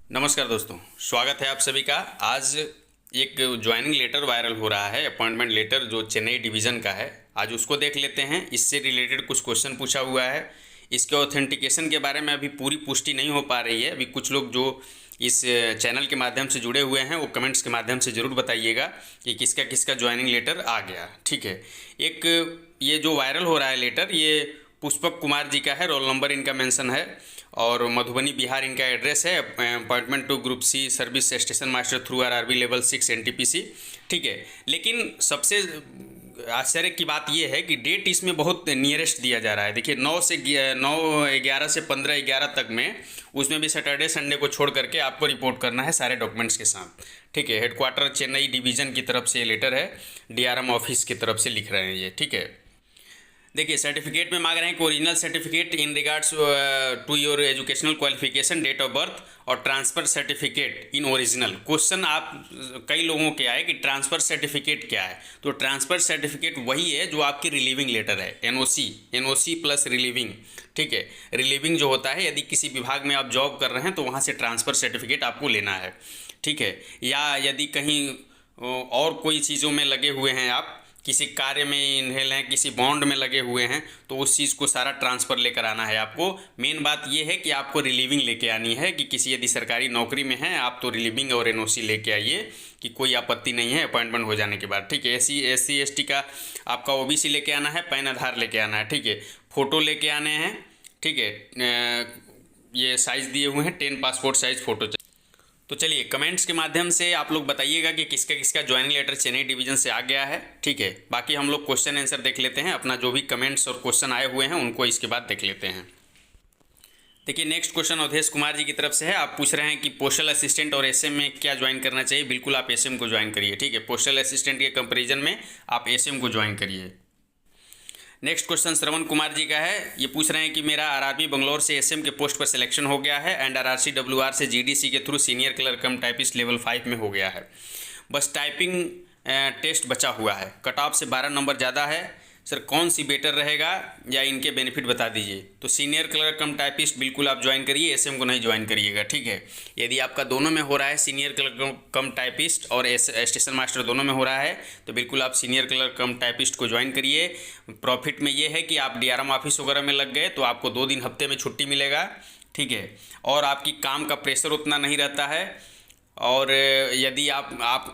नमस्कार दोस्तों, स्वागत है आप सभी का। आज एक ज्वाइनिंग लेटर वायरल हो रहा है, अपॉइंटमेंट लेटर जो चेन्नई डिवीज़न का है। आज उसको देख लेते हैं। इससे रिलेटेड कुछ क्वेश्चन पूछा हुआ है। इसके ऑथेंटिकेशन के बारे में अभी पूरी पुष्टि नहीं हो पा रही है। अभी कुछ लोग जो इस चैनल के माध्यम से जुड़े हुए हैं वो कमेंट्स के माध्यम से ज़रूर बताइएगा कि किसका किसका ज्वाइनिंग लेटर आ गया। ठीक है, एक ये जो वायरल हो रहा है लेटर, ये पुष्पक कुमार जी का है। रोल नंबर इनका मेंशन है और मधुबनी बिहार इनका एड्रेस है। Appointment to group C service station master through RRB level 6 NTPC. ठीक है, लेकिन सबसे आश्चर्य की बात यह है कि डेट इसमें बहुत नियरेस्ट दिया जा रहा है। देखिए 9/11 से 15/11 तक में, उसमें भी सैटरडे संडे को छोड़ करके आपको रिपोर्ट करना है सारे डॉक्यूमेंट्स के साथ। ठीक है, हेडक्वार्टर चेन्नई डिवीज़न की तरफ से ये लेटर है, डीआरएम ऑफिस की तरफ से लिख रहे हैं ये। ठीक है, देखिए सर्टिफिकेट में मांग रहे हैं कि original certificate in regards to your educational qualification, date of birth और transfer certificate in original. Question आप कई लोगों के आए कि ट्रांसफ़र सर्टिफिकेट क्या है। तो ट्रांसफ़र सर्टिफिकेट वही है जो आपकी रिलीविंग लेटर है, एनओसी प्लस रिलीविंग। ठीक है, रिलीविंग जो होता है, यदि किसी विभाग में आप जॉब कर रहे हैं तो वहाँ से ट्रांसफ़र सर्टिफिकेट आपको लेना है। ठीक है, या यदि कहीं और कोई चीज़ों में लगे हुए हैं, आप किसी कार्य में इन्हेल हैं, किसी बॉन्ड में लगे हुए हैं, तो उस चीज़ को सारा ट्रांसफ़र लेकर आना है आपको। मेन बात यह है कि आपको रिलीविंग लेके आनी है कि किसी यदि सरकारी नौकरी में हैं आप, तो रिलीविंग और एनओसी लेके आइए कि कोई आपत्ति नहीं है अपॉइंटमेंट हो जाने के बाद। ठीक है, एससी एसटी का आपका ओबीसी लेके आना है, पैन आधार लेके आना है। ठीक है, फ़ोटो लेके आने हैं। ठीक है, ये साइज़ दिए हुए हैं 10 पासपोर्ट साइज़ फ़ोटो। तो चलिए कमेंट्स के माध्यम से आप लोग बताइएगा कि किसका किसका ज्वाइनिंग लेटर चेन्नई डिवीज़न से आ गया है। ठीक है, बाकी हम लोग क्वेश्चन आंसर देख लेते हैं। अपना जो भी कमेंट्स और क्वेश्चन आए हुए हैं उनको इसके बाद देख लेते हैं। देखिए नेक्स्ट क्वेश्चन अवधेश कुमार जी की तरफ से है। आप पूछ रहे हैं कि पोस्टल असिस्टेंट और एसएम में क्या ज्वाइन करना चाहिए। बिल्कुल आप एसएम को ज्वाइन करिए। ठीक है, पोस्टल असिस्टेंट के कंपेरिजन में आप एसएम को ज्वाइन करिए। नेक्स्ट क्वेश्चन श्रवण कुमार जी का है। ये पूछ रहे हैं कि मेरा आरआरबी बंगलौर से एसएम के पोस्ट पर सिलेक्शन हो गया है एंड आरआरसी डब्ल्यूआर से जीडीसी के थ्रू सीनियर क्लर्क कम टाइपिस्ट लेवल 5 में हो गया है। बस टाइपिंग टेस्ट बचा हुआ है, कट ऑफ से 12 नंबर ज़्यादा है। सर कौन सी बेटर रहेगा या इनके बेनिफिट बता दीजिए। तो सीनियर क्लर्क कम टाइपिस्ट बिल्कुल आप ज्वाइन करिए, एसएम को नहीं ज्वाइन करिएगा। ठीक है, यदि आपका दोनों में हो रहा है, सीनियर क्लर्क कम टाइपिस्ट और स्टेशन मास्टर दोनों में हो रहा है, तो बिल्कुल आप सीनियर क्लर्क कम टाइपिस्ट को ज्वाइन करिए। प्रॉफिट में ये है कि आप डीआरएम ऑफिस वगैरह में लग गए तो आपको 2 दिन हफ्ते में छुट्टी मिलेगा। ठीक है, और आपकी काम का प्रेशर उतना नहीं रहता है। और यदि आप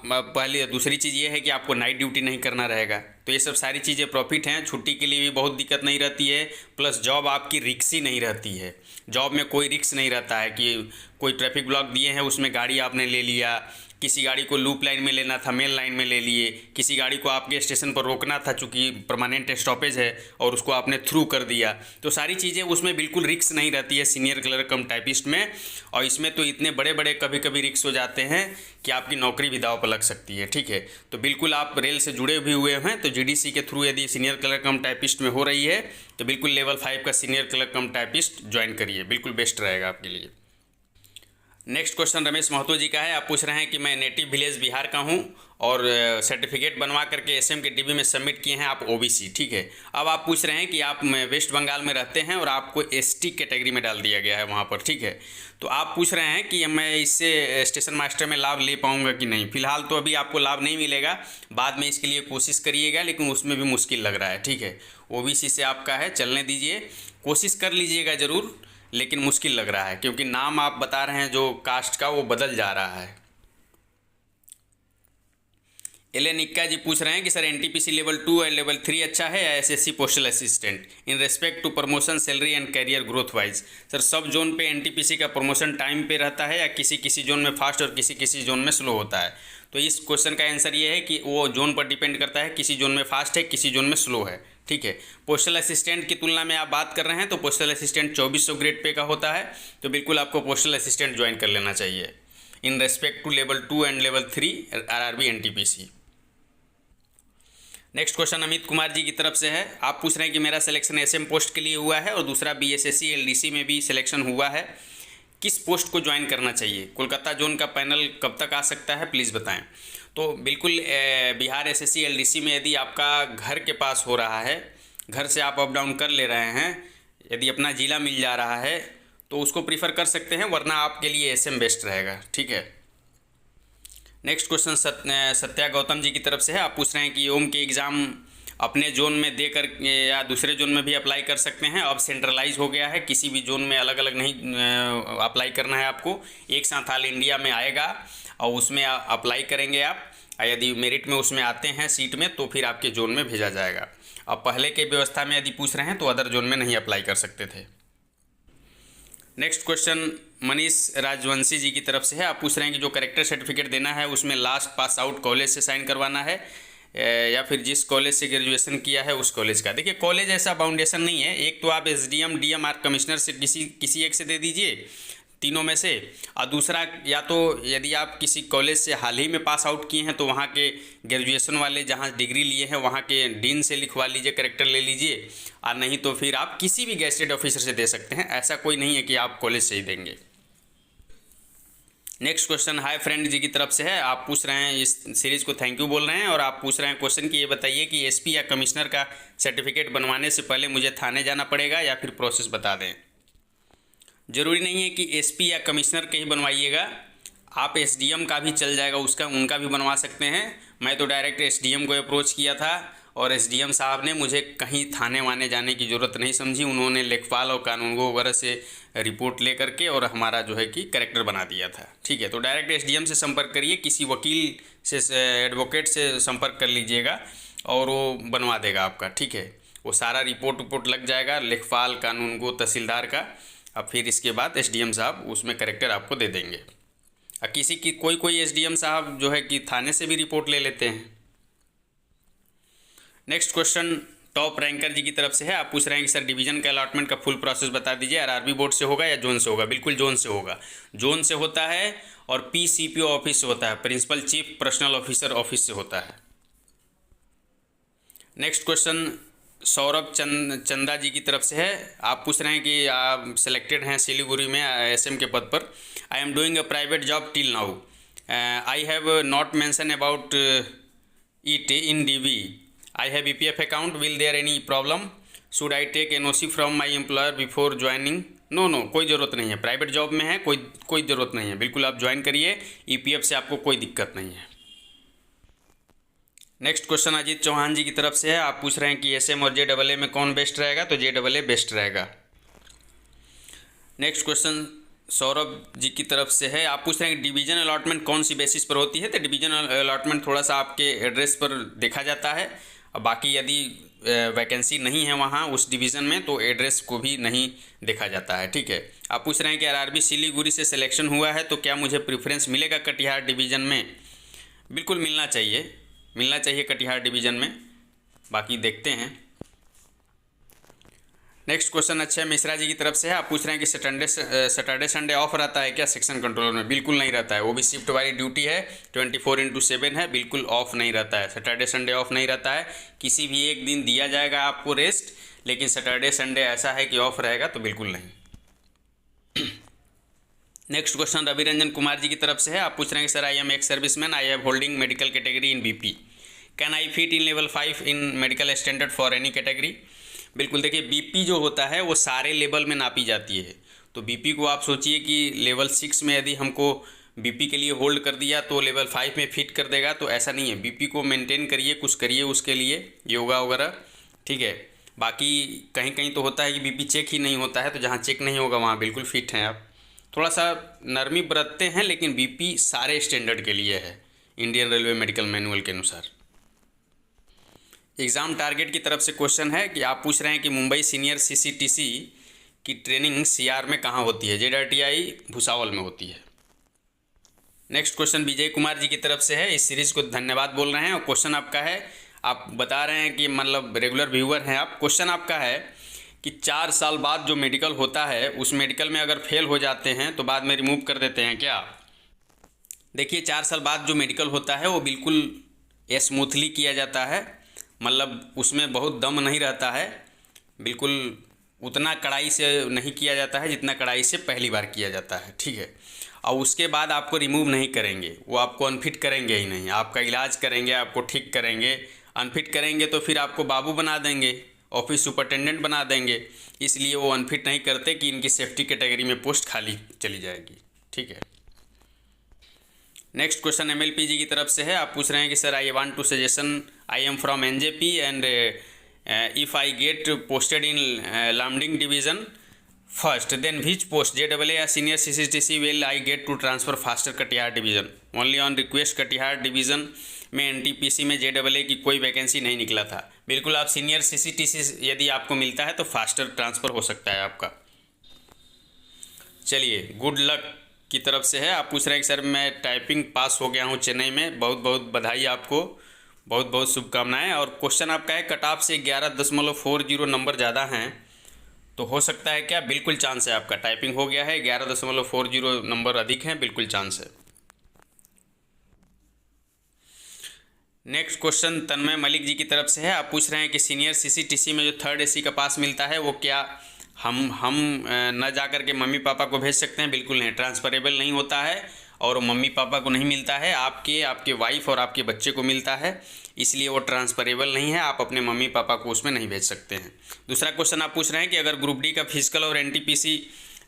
पहले दूसरी चीज़ ये है कि आपको नाइट ड्यूटी नहीं करना रहेगा। तो ये सब सारी चीज़ें प्रॉफिट हैं। छुट्टी के लिए भी बहुत दिक्कत नहीं रहती है, प्लस जॉब आपकी रिक्सी नहीं रहती है। जॉब में कोई रिक्स नहीं रहता है कि कोई ट्रैफिक ब्लॉक दिए हैं उसमें गाड़ी आपने ले लिया, किसी गाड़ी को लूप लाइन में लेना था मेन लाइन में ले लिए, किसी गाड़ी को आपके स्टेशन पर रोकना था चूँकि परमानेंट स्टॉपेज है और उसको आपने थ्रू कर दिया। तो सारी चीज़ें उसमें बिल्कुल रिक्स नहीं रहती है सीनियर क्लर्क कम टाइपिस्ट में। और इसमें तो इतने बड़े बड़े कभी कभी रिक्स हो जाते हैं कि आपकी नौकरी भी दांव पर लग सकती है। ठीक है, तो बिल्कुल आप रेल से जुड़े भी हुए हैं तो जीडीसी के थ्रू यदि सीनियर क्लर्क कम टाइपिस्ट में हो रही है तो बिल्कुल लेवल 5 का सीनियर क्लर्क कम टाइपिस्ट ज्वाइन करिए, बिल्कुल बेस्ट रहेगा आपके लिए। नेक्स्ट क्वेश्चन रमेश महतो जी का है। आप पूछ रहे हैं कि मैं नेटिव विलेज बिहार का हूं और सर्टिफिकेट बनवा करके एसएम के डीबी में सबमिट किए हैं, आप ओबीसी। ठीक है, अब आप पूछ रहे हैं कि आप वेस्ट बंगाल में रहते हैं और आपको एसटी कैटेगरी में डाल दिया गया है वहां पर। ठीक है, तो आप पूछ रहे हैं कि मैं इससे स्टेशन मास्टर में लाभ ले पाऊंगा कि नहीं। फिलहाल तो अभी आपको लाभ नहीं मिलेगा, बाद में इसके लिए कोशिश करिएगा, लेकिन उसमें भी मुश्किल लग रहा है। ठीक है, ओबीसी से आपका है, चलने दीजिए, कोशिश कर लीजिएगा ज़रूर, लेकिन मुश्किल लग रहा है क्योंकि नाम आप बता रहे हैं जो कास्ट का वो बदल जा रहा है। एल निक्का जी पूछ रहे हैं कि सर एनटीपीसी लेवल 2 और लेवल 3 अच्छा है या SSC postal assistant in respect to promotion salary and career growth wise. Sir सब जोन पे एनटीपीसी का प्रमोशन टाइम पे रहता है या किसी किसी जोन में फास्ट और किसी किसी जोन में स्लो होता है। तो इस क्वेश्चन का आंसर ये है कि वो जोन पर डिपेंड करता है, किसी जोन में फास्ट है किसी जोन में स्लो है। ठीक है, पोस्टल असिस्टेंट की तुलना में आप बात कर रहे हैं तो पोस्टल असिस्टेंट 2400 ग्रेड पे का होता है, तो बिल्कुल आपको पोस्टल असिस्टेंट ज्वाइन कर लेना चाहिए in respect to level 2 and level 3 RRB NTPC. Next question Amit Kumar ji की तरफ से है। आप पूछ रहे हैं कि मेरा सिलेक्शन एसएम पोस्ट के लिए हुआ है और दूसरा बीएसएससी एलडीसी में भी सिलेक्शन हुआ है, किस पोस्ट को ज्वाइन करना चाहिए, कोलकाता जोन का पैनल कब तक आ सकता है, प्लीज़ बताएं। तो बिल्कुल बिहार एसएससी एलडीसी में यदि आपका घर के पास हो रहा है, घर से आप अप डाउन कर ले रहे हैं, यदि अपना ज़िला मिल जा रहा है तो उसको प्रीफर कर सकते हैं, वरना आपके लिए एसएम बेस्ट रहेगा। ठीक है। नेक्स्ट क्वेश्चन सत्या गौतम जी की तरफ से है। आप पूछ रहे हैं कि ओम के एग्ज़ाम अपने जोन में देकर या दूसरे जोन में भी अप्लाई कर सकते हैं। अब सेंट्रलाइज हो गया है, किसी भी जोन में अलग अलग नहीं अप्लाई करना है आपको, एक साथ ऑल इंडिया में आएगा और उसमें अप्लाई करेंगे आप। यदि मेरिट में उसमें आते हैं सीट में तो फिर आपके जोन में भेजा जाएगा। अब पहले के व्यवस्था में यदि पूछ रहे हैं तो अदर जोन में नहीं अप्लाई कर सकते थे। नेक्स्ट क्वेश्चन मनीष राजवंशी जी की तरफ से है। आप पूछ रहे हैं कि जो करेक्टर सर्टिफिकेट देना है उसमें लास्ट पास आउट कॉलेज से साइन करवाना है या फिर जिस कॉलेज से ग्रेजुएशन किया है उस कॉलेज का। देखिए कॉलेज ऐसा बाउंडेशन नहीं है, एक तो आप एसडीएम डीएम आर कमिश्नर से किसी एक से दे दीजिए तीनों में से, और दूसरा या तो यदि आप किसी कॉलेज से हाल ही में पास आउट किए हैं तो वहाँ के ग्रेजुएशन वाले जहाँ डिग्री लिए हैं वहाँ के डीन से लिखवा लीजिए, करेक्टर ले लीजिए, और नहीं तो फिर आप किसी भी गेस्टेड ऑफिसर से दे सकते हैं। ऐसा कोई नहीं है कि आप कॉलेज से ही देंगे। नेक्स्ट क्वेश्चन हाय फ्रेंड जी की तरफ से है। आप पूछ रहे हैं, इस सीरीज़ को थैंक यू बोल रहे हैं, और आप पूछ रहे हैं क्वेश्चन कि ये बताइए कि एसपी या कमिश्नर का सर्टिफिकेट बनवाने से पहले मुझे थाने जाना पड़ेगा या फिर प्रोसेस बता दें। ज़रूरी नहीं है कि एसपी या कमिश्नर के ही बनवाइएगा, आप एसडीएम का भी चल जाएगा, उनका भी बनवा सकते हैं। मैं तो डायरेक्ट एसडीएम को अप्रोच किया था और एसडीएम साहब ने मुझे कहीं थाने वाने जाने की ज़रूरत नहीं समझी, उन्होंने लेखपाल और कानूनगो वगैरह से रिपोर्ट ले करके और हमारा जो है कि करेक्टर बना दिया था। ठीक है, तो डायरेक्ट एसडीएम से संपर्क करिए, किसी वकील से एडवोकेट से संपर्क कर लीजिएगा और वो बनवा देगा आपका। ठीक है, वो सारा रिपोर्ट लग जाएगा लेखपाल कानूनगो तहसीलदार का, अब फिर इसके बाद एसडीएम साहब उसमें करेक्टर आपको दे देंगे। अब किसी की कोई एसडीएम साहब जो है कि थाने से भी रिपोर्ट ले लेते हैं। नेक्स्ट क्वेश्चन टॉप रैंकर जी की तरफ से है। आप पूछ रहे हैं कि सर डिवीज़न के अलॉटमेंट का फुल प्रोसेस बता दीजिए, आरआरबी बोर्ड से होगा या जोन से होगा। बिल्कुल जोन से होगा, जोन से होता है और पीसीपीओ ऑफिस से होता है, principal chief personnel officer office से होता है। नेक्स्ट क्वेश्चन सौरभ चंदा जी की तरफ से है। आप पूछ रहे हैं कि आप सेलेक्टेड हैं सिलीगुड़ी में एसएम के पद पर। I am doing a private job till now, I have not mention about it in DV, I have EPF account, will there any problem, should I take NOC from my employer before joining. No, कोई ज़रूरत नहीं है, private job में है, कोई ज़रूरत नहीं है, बिल्कुल आप ज्वाइन करिए, ईपीएफ से आपको कोई दिक्कत नहीं है। नेक्स्ट क्वेश्चन अजीत चौहान जी की तरफ से है। आप पूछ रहे हैं कि एसएम और जेडबलए में कौन बेस्ट रहेगा, तो जेडबलए बेस्ट रहेगा। नेक्स्ट क्वेश्चन सौरभ जी की तरफ से है। आप पूछ रहे हैं कि डिवीजन अलॉटमेंट कौन सी बेसिस पर होती है, तो डिवीजन अलॉटमेंट थोड़ा सा आपके एड्रेस पर देखा जाता है, और बाकी यदि वैकेंसी नहीं है वहाँ उस डिवीज़न में तो एड्रेस को भी नहीं देखा जाता है। ठीक है, आप पूछ रहे हैं कि आरआरबी सिलीगुड़ी से सिलेक्शन हुआ है तो क्या मुझे प्रेफरेंस मिलेगा कटिहार डिवीज़न में। बिल्कुल मिलना चाहिए कटिहार डिवीज़न में, बाकी देखते हैं। नेक्स्ट क्वेश्चन अक्षय मिश्रा जी की तरफ से है। आप पूछ रहे हैं कि सैटरडे संडे ऑफ रहता है क्या सेक्शन कंट्रोलर में। बिल्कुल नहीं रहता है, वो भी शिफ्ट वाली ड्यूटी है, 24/7 है, बिल्कुल ऑफ नहीं रहता है, सैटरडे संडे ऑफ नहीं रहता है। किसी भी एक दिन दिया जाएगा आपको रेस्ट, लेकिन सैटरडे संडे ऐसा है कि ऑफ रहेगा तो बिल्कुल नहीं। नेक्स्ट क्वेश्चन रवि रंजन कुमार जी की तरफ से है। आप पूछ रहे हैं कि sir I am ex serviceman, I have holding medical category in BP, can I fit in level 5 in medical standard for any category. बिल्कुल, देखिए बीपी जो होता है वो सारे लेवल में नापी जाती है, तो बीपी को आप सोचिए कि लेवल 6 में यदि हमको बीपी के लिए होल्ड कर दिया तो लेवल 5 में फिट कर देगा, तो ऐसा नहीं है। बीपी को मेंटेन करिए, कुछ करिए उसके लिए, योगा वगैरह। ठीक है, बाकी कहीं कहीं तो होता है कि बीपी चेक ही नहीं होता है, तो जहाँ चेक नहीं होगा वहाँ बिल्कुल फिट हैं आप। थोड़ा सा नरमी बरतते हैं, लेकिन बीपी सारे स्टैंडर्ड के लिए है इंडियन रेलवे मेडिकल मैनुअल के अनुसार। एग्ज़ाम टारगेट की तरफ से क्वेश्चन है कि आप पूछ रहे हैं कि मुंबई सीनियर सीसीटीसी की ट्रेनिंग सीआर में कहाँ होती है। जेडआरटीआई भुसावल में होती है। नेक्स्ट क्वेश्चन विजय कुमार जी की तरफ से है। इस सीरीज़ को धन्यवाद बोल रहे हैं, और क्वेश्चन आपका है, आप बता रहे हैं कि मतलब रेगुलर व्यूअर हैं आप। क्वेश्चन आपका है कि 4 साल बाद जो मेडिकल होता है उस मेडिकल में अगर फेल हो जाते हैं तो बाद में रिमूव कर देते हैं क्या। देखिए 4 साल बाद जो मेडिकल होता है वो बिल्कुल स्मूथली किया जाता है, मतलब उसमें बहुत दम नहीं रहता है, बिल्कुल उतना कड़ाई से नहीं किया जाता है जितना कड़ाई से पहली बार किया जाता है। ठीक है, और उसके बाद आपको रिमूव नहीं करेंगे, वो आपको अनफिट करेंगे ही नहीं, आपका इलाज करेंगे, आपको ठीक करेंगे। अनफिट करेंगे तो फिर आपको बाबू बना देंगे ऑफिस सुपरिटेंडेंट बना देंगे, इसलिए वो अनफिट नहीं करते कि इनकी सेफ्टी कैटेगरी में पोस्ट खाली चली जाएगी। ठीक है। नेक्स्ट क्वेश्चन MLP जी की तरफ से है। आप पूछ रहे हैं कि sir I want to suggestion, I am from NJP and if I get posted in Lumding division first then which post JAA या senior CCTC will I get to transfer faster Katihar division. Only on request Katihar division में NTPC में JAA की कोई vacancy नहीं निकला था। बिल्कुल आप सीनियर CCTC यदि आपको मिलता है तो फास्टर ट्रांसफ़र हो सकता है आपका। चलिए, गुड लक की तरफ से है। आप पूछ रहे हैं कि सर मैं टाइपिंग पास हो गया हूँ चेन्नई में, बहुत बहुत बधाई आपको, बहुत बहुत शुभकामनाएं। और क्वेश्चन आपका है कट ऑफ से 11.40 नंबर ज़्यादा हैं तो हो सकता है क्या? बिल्कुल चांस है आपका, टाइपिंग हो गया है, 11.40 नंबर अधिक हैं, बिल्कुल चांस है। नेक्स्ट क्वेश्चन तन्मय मलिक जी की तरफ से है। आप पूछ रहे हैं कि सीनियर CCTC में जो 3rd AC का पास मिलता है वो क्या हम न जा कर के मम्मी पापा को भेज सकते हैं? बिल्कुल नहीं, ट्रांसफरेबल नहीं होता है और मम्मी पापा को नहीं मिलता है, आपके वाइफ और आपके बच्चे को मिलता है, इसलिए वो ट्रांसफरेबल नहीं है। आप अपने मम्मी पापा को उसमें नहीं भेज सकते हैं। दूसरा क्वेश्चन आप पूछ रहे हैं कि अगर ग्रुप डी का फिजिकल और NTPC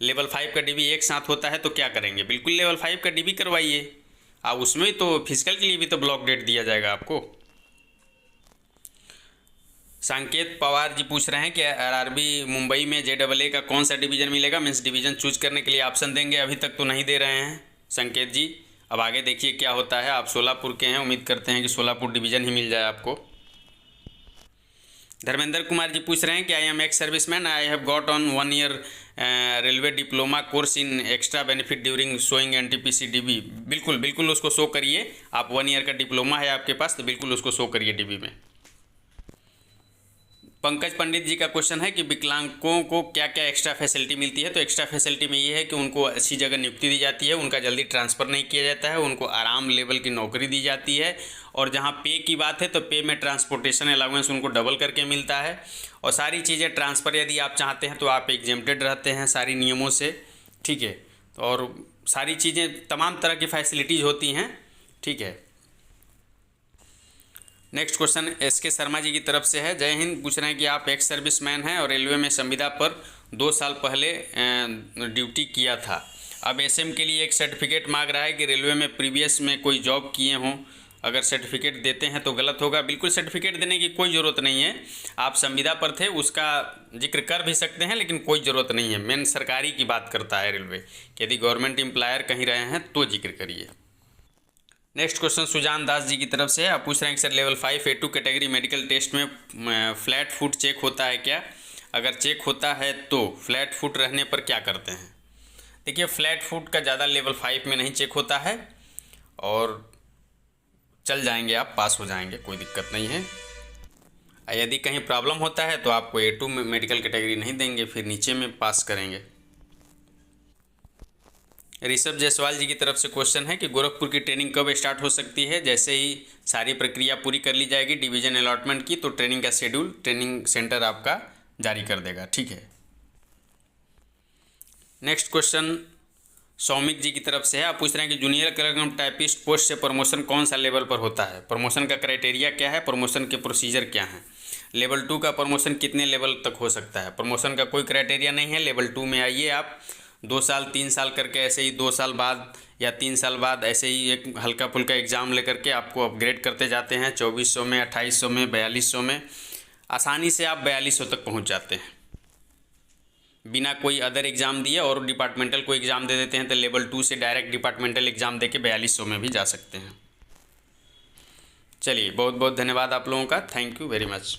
लेवल 5 का DB एक साथ होता है तो क्या करेंगे? बिल्कुल लेवल 5 का DB करवाइए आप, उसमें तो फिजिकल के लिए भी तो ब्लॉक डेट दिया जाएगा आपको। संकेत पवार जी पूछ रहे हैं कि RRB मुंबई में JAA का कौन सा डिवीज़न मिलेगा? मीन्स डिवीज़न चूज करने के लिए ऑप्शन देंगे, अभी तक तो नहीं दे रहे हैं संकेत जी, अब आगे देखिए क्या होता है। आप सोलापुर के हैं, उम्मीद करते हैं कि सोलापुर डिवीज़न ही मिल जाए आपको। धर्मेंद्र कुमार जी पूछ रहे हैं कि I am ex serviceman, I have got on 1 year railway diploma course in extra benefit during showing NTPC DB। बिल्कुल उसको शो करिए। आप 1 ईयर का डिप्लोमा है आपके पास तो बिल्कुल उसको शो करिए DB में। पंकज पंडित जी का क्वेश्चन है कि विकलांगों को क्या क्या एक्स्ट्रा फैसिलिटी मिलती है? तो एक्स्ट्रा फैसिलिटी में ये है कि उनको अच्छी जगह नियुक्ति दी जाती है, उनका जल्दी ट्रांसफ़र नहीं किया जाता है, उनको आराम लेवल की नौकरी दी जाती है, और जहाँ पे की बात है तो पे में ट्रांसपोर्टेशन अलाउंस उनको डबल करके मिलता है, और सारी चीज़ें ट्रांसफ़र यदि आप चाहते हैं तो आप एग्जेम्प्टेड रहते हैं सारी नियमों से। ठीक है, और सारी चीज़ें तमाम तरह की फैसिलिटीज़ होती हैं। ठीक है। Next question SK Sharma ji की तरफ से है। जय हिंद, पूछ रहे हैं कि आप एक्स सर्विसमैन हैं और रेलवे में संविदा पर 2 साल पहले ड्यूटी किया था, अब SM के लिए एक सर्टिफिकेट मांग रहा है कि रेलवे में प्रीवियस में कोई जॉब किए हों, अगर सर्टिफिकेट देते हैं तो गलत होगा? बिल्कुल सर्टिफिकेट देने की कोई ज़रूरत नहीं है, आप संविदा पर थे उसका जिक्र कर भी सकते हैं लेकिन कोई ज़रूरत नहीं है। मेन सरकारी की बात करता है रेलवे, यदि गवर्नमेंट एम्प्लॉयर कहीं रहे हैं तो जिक्र करिए। नेक्स्ट क्वेश्चन सुजान दास जी की तरफ से है। आप पूछ रहे हैं कि sir level 5 A2 category medical test में फ्लैट फुट चेक होता है क्या? अगर चेक होता है तो फ्लैट फुट रहने पर क्या करते हैं? देखिए, फ्लैट फुट का ज़्यादा लेवल 5 में नहीं चेक होता है और चल जाएंगे, आप पास हो जाएंगे, कोई दिक्कत नहीं है। यदि कहीं प्रॉब्लम होता है तो आपको A2 में मेडिकल कैटेगरी नहीं देंगे, फिर नीचे में पास करेंगे। ऋषभ जायसवाल जी की तरफ से क्वेश्चन है कि गोरखपुर की ट्रेनिंग कब स्टार्ट हो सकती है? जैसे ही सारी प्रक्रिया पूरी कर ली जाएगी डिवीज़न अलॉटमेंट की तो ट्रेनिंग का शेड्यूल ट्रेनिंग सेंटर आपका जारी कर देगा। ठीक है। नेक्स्ट क्वेश्चन सौमिक जी की तरफ से है। आप पूछ रहे हैं कि जूनियर क्लर्क कम टाइपिस्ट पोस्ट से प्रमोशन कौन सा लेवल पर होता है? प्रमोशन का क्राइटेरिया क्या है? प्रमोशन के प्रोसीजर क्या हैं? लेवल 2 का प्रमोशन कितने लेवल तक हो सकता है? प्रमोशन का कोई क्राइटेरिया नहीं है। लेवल 2 में आइए आप, 2 साल 3 साल करके ऐसे ही 2 साल बाद या 3 साल बाद ऐसे ही एक हल्का फुल्का एग्ज़ाम लेकर के आपको अपग्रेड करते जाते हैं। 2400 में, 2800 में, 4200 में, आसानी से आप 4200 तक पहुंच जाते हैं बिना कोई अदर एग्ज़ाम दिए, और डिपार्टमेंटल को एग्ज़ाम दे देते हैं तो लेवल 2 से डायरेक्ट डिपार्टमेंटल एग्ज़ाम दे के 4200 में भी जा सकते हैं। चलिए, बहुत बहुत धन्यवाद आप लोगों का, थैंक यू वेरी मच।